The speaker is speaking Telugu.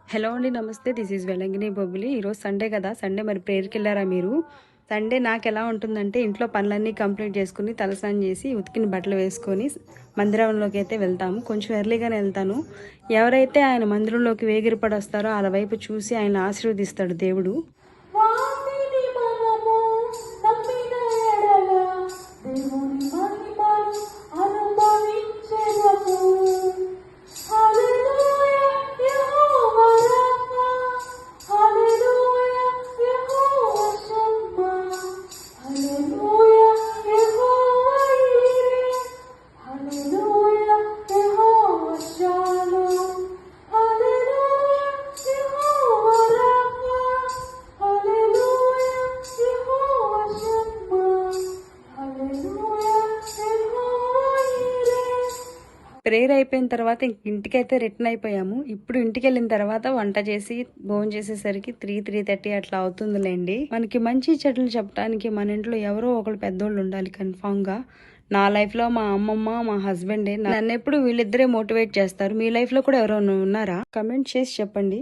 హలో అండి, నమస్తే. This is Velangini Bobbili. ఈరోజు సండే కదా, సండే మరి ప్రేయర్కి వెళ్ళారా మీరు? సండే నాకు ఎలా ఉంటుందంటే ఇంట్లో పనులన్నీ కంప్లీట్ చేసుకుని తలస్నానం చేసి ఉతికిన బట్టలు వేసుకొని మందిరంలోకి అయితే వెళ్తాము. కొంచెం ఎర్లీగానే వెళ్తాను. ఎవరైతే ఆయన మందిరంలోకి వేగిరపడి వస్తారో వాళ్ళ వైపు చూసి ఆయన ఆశీర్వదిస్తాడు దేవుడు. ప్రేయర్ అయిపోయిన తర్వాత ఇంటికైతే రిటర్న్ అయిపోయాము. ఇప్పుడు ఇంటికి వెళ్ళిన తర్వాత వంట చేసి భోజనం చేసేసరికి 3:30 అట్లా అవుతుందిలేండి. మనకి మంచి చెడులు చెప్పడానికి మన ఇంట్లో ఎవరో ఒకరు పెద్దోళ్ళు ఉండాలి కన్ఫామ్ గా. నా లైఫ్ లో మా అమ్మమ్మ, మా హస్బెండే. నన్ను ఎప్పుడు వీళ్ళిద్దరే మోటివేట్ చేస్తారు. మీ లైఫ్ లో కూడా ఎవరైనా ఉన్నారా? కమెంట్ చేసి చెప్పండి.